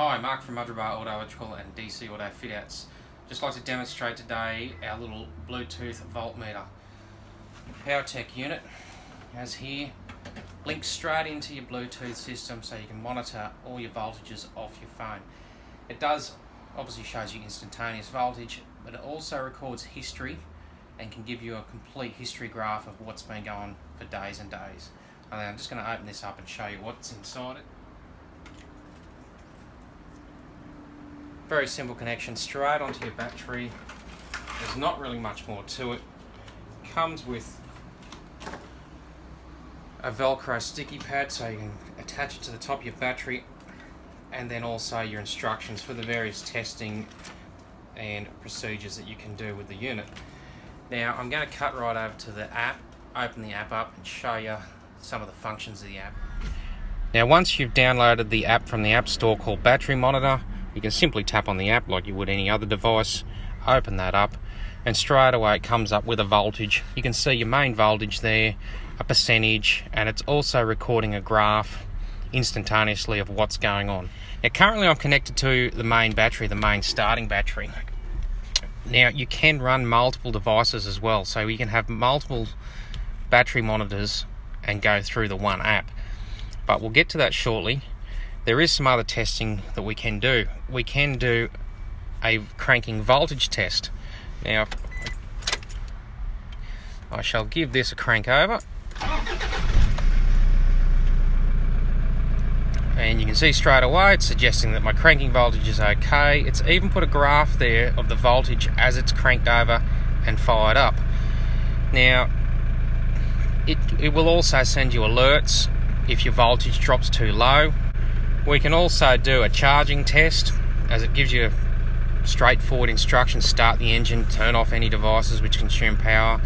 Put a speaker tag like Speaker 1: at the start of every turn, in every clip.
Speaker 1: Hi, Mark from Bar Auto Electrical and DC Auto Fit-Outs. Just like to demonstrate today our little Bluetooth voltmeter. Powertech unit, as here, links straight into your Bluetooth system so you can monitor all your voltages off your phone. It does, obviously shows you instantaneous voltage, but it also records history and can give you a complete history graph of what's been going on for days and days. And I'm just going to open this up and show you what's inside it. Very simple connection straight onto your battery. There's not really much more to it. Comes with a Velcro sticky pad so you can attach it to the top of your battery, and then also your instructions for the various testing and procedures that you can do with the unit. Now I'm going to cut right over to the app, open the app up and show you some of the functions of the app. Now once you've downloaded the app from the App Store called Battery Monitor, you can simply tap on the app like you would any other device, open that up, and straight away it comes up with a voltage. You can see your main voltage there, a percentage, and it's also recording a graph instantaneously of what's going on. Now currently I'm connected to the main battery, the main starting battery. Now you can run multiple devices as well, so you can have multiple battery monitors and go through the one app. But we'll get to that shortly. There is some other testing that we can do. We can do a cranking voltage test. Now, I shall give this a crank over. And you can see straight away it's suggesting that my cranking voltage is okay. It's even put a graph there of the voltage as it's cranked over and fired up. Now, it will also send you alerts if your voltage drops too low. We can also do a charging test, as it gives you straightforward instructions: start the engine, turn off any devices which consume power,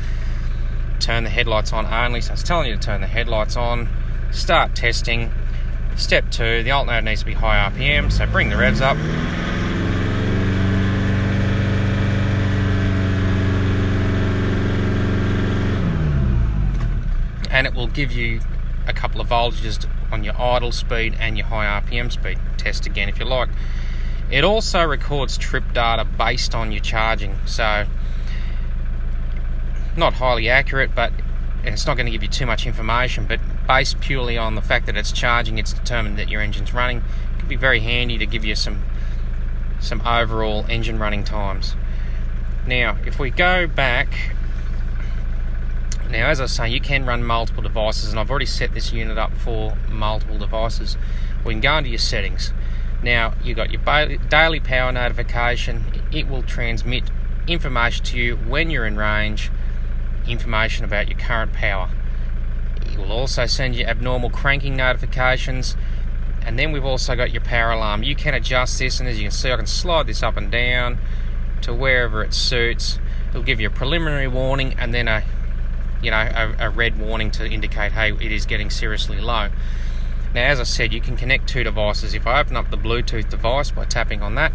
Speaker 1: turn the headlights on only, so it's telling you to turn the headlights on, start testing. Step 2, the alternator needs to be high RPM, so bring the revs up. And it will give you a couple of voltages on your idle speed and your high RPM speed. Test again if you like. It also records trip data based on your charging, so not highly accurate, but it's not going to give you too much information, but based purely on the fact that it's charging, it's determined that your engine's running. It could be very handy to give you some overall engine running times. Now if we go back, now as I say, you can run multiple devices, and I've already set this unit up for multiple devices. We can go into your settings. Now you've got your daily power notification. It will transmit information to you when you're in range, information about your current power. It will also send you abnormal cranking notifications, and then we've also got your power alarm. You can adjust this, and as you can see I can slide this up and down to wherever it suits. It'll give you a preliminary warning and then a red warning to indicate, hey, it is getting seriously low. Now as I said, you can connect two devices. If I open up the Bluetooth device by tapping on that,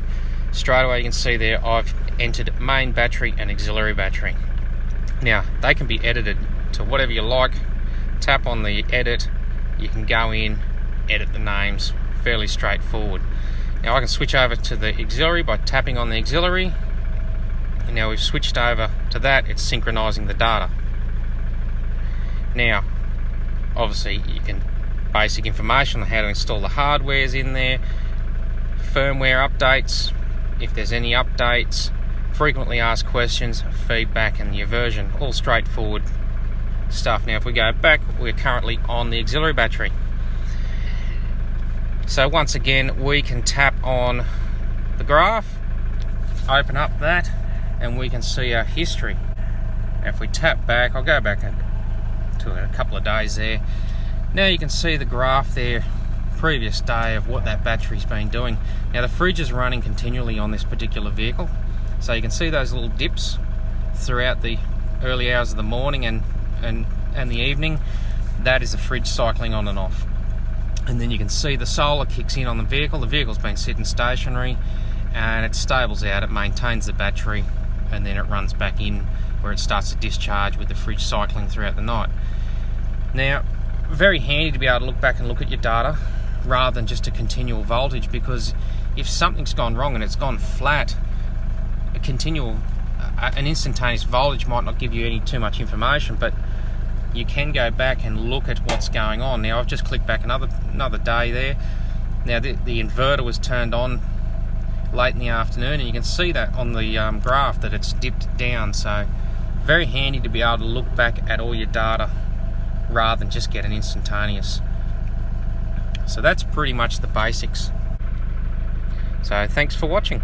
Speaker 1: straight away you can see there I've entered main battery and auxiliary battery. Now they can be edited to whatever you like. Tap on the edit, you can go in, edit the names, fairly straightforward. Now I can switch over to the auxiliary by tapping on the auxiliary, and now we've switched over to that. It's synchronizing the data. Now obviously you can basic information on how to install the hardware's in there, firmware updates if there's any updates, frequently asked questions, feedback, and your version. All straightforward stuff. Now if we go back, we're currently on the auxiliary battery. So once again we can tap on the graph, open up that, and we can see our history. Now if we tap back, I'll go back to a couple of days there. Now you can see the graph there, previous day, of what that battery's been doing. Now the fridge is running continually on this particular vehicle, so you can see those little dips throughout the early hours of the morning and the evening. That is the fridge cycling on and off. And then you can see the solar kicks in on the vehicle. The vehicle's been sitting stationary and it stables out, it maintains the battery, and then it runs back in where it starts to discharge with the fridge cycling throughout the night. Now very handy to be able to look back and look at your data rather than just a continual voltage, because if something's gone wrong and it's gone flat, an instantaneous voltage might not give you too much information, but you can go back and look at what's going on. Now I've just clicked back another day there. Now the inverter was turned on late in the afternoon, and you can see that on the graph that it's dipped down. So very handy to be able to look back at all your data rather than just get an instantaneous. So that's pretty much the basics. So thanks for watching.